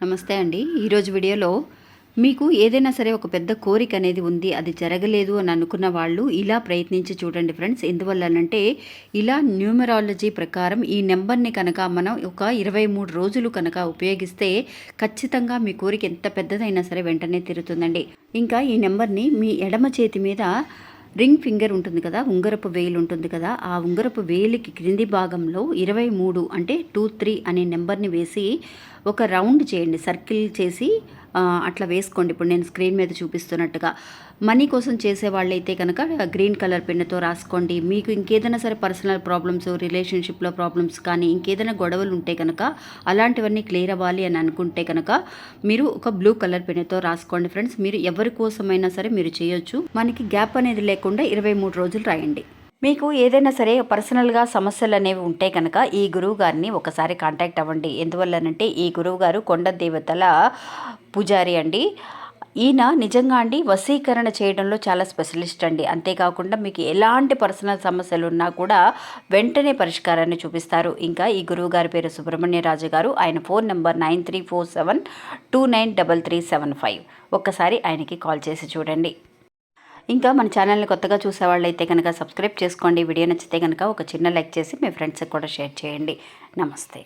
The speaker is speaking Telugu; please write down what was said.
నమస్తే అండి. ఈరోజు వీడియోలో మీకు ఏదైనా సరే ఒక పెద్ద కోరిక అనేది ఉంది, అది జరగలేదు అని అనుకున్న వాళ్ళు ఇలా ప్రయత్నించి చూడండి ఫ్రెండ్స్. ఎందువల్లనంటే ఇలా న్యూమరాలజీ ప్రకారం ఈ నెంబర్ని కనుక మనం ఒక 23 రోజులు కనుక ఉపయోగిస్తే ఖచ్చితంగా మీ కోరిక ఎంత పెద్దదైనా సరే వెంటనే తీరుతుందండి. ఇంకా ఈ నెంబర్ని మీ ఎడమ చేతి మీద రింగ్ ఫింగర్ ఉంటుంది కదా, ఉంగరపు వేలు ఉంటుంది కదా, ఆ ఉంగరపు వేలికి క్రింది భాగంలో 23 అంటే 23 అనే నెంబర్ని వేసి ఒక రౌండ్ చేయండి, సర్కిల్ చేసి అట్లా వేసుకోండి. ఇప్పుడు నేను స్క్రీన్ మీద చూపిస్తున్నట్టుగా. మనీ కోసం చేసేవాళ్ళైతే కనుక గ్రీన్ కలర్ పెన్నుతో రాసుకోండి. మీకు ఇంకేదైనా సరే పర్సనల్ ప్రాబ్లమ్స్, రిలేషన్షిప్లో ప్రాబ్లమ్స్ కానీ ఇంకేదైనా గొడవలు ఉంటే కనుక, అలాంటివన్నీ క్లియర్ అవ్వాలి అని అనుకుంటే కనుక మీరు ఒక బ్లూ కలర్ పెన్నుతో రాసుకోండి ఫ్రెండ్స్. మీరు ఎవరి కోసమైనా సరే మీరు చేయొచ్చు. మనకి గ్యాప్ అనేది లేకుండా 23 రోజులు రాయండి. మీకు ఏదైనా సరే పర్సనల్గా సమస్యలు అనేవి ఉంటే కనుక ఈ గురువు గారిని ఒకసారి కాంటాక్ట్ అవ్వండి. ఎందువల్లనంటే ఈ గురువు గారు కొండ దేవతల పూజారి అండి. ఈయన నిజంగా అండి వశీకరణ చేయడంలో చాలా స్పెషలిస్ట్ అండి. అంతేకాకుండా మీకు ఎలాంటి పర్సనల్ సమస్యలు ఉన్నా కూడా వెంటనే పరిష్కారాన్ని చూపిస్తారు. ఇంకా ఈ గురువు గారి పేరు సుబ్రహ్మణ్యరాజు గారు. ఆయన ఫోన్ నెంబర్ 9347293375. ఒక్కసారి ఆయనకి కాల్ చేసి చూడండి. ఇంకా మన ఛానల్ని కొత్తగా చూసేవాళ్ళైతే కనుక సబ్స్క్రైబ్ చేసుకోండి. వీడియో నచ్చితే కనుక ఒక చిన్న లైక్ చేసి మీ ఫ్రెండ్స్కి కూడా షేర్ చేయండి. నమస్తే.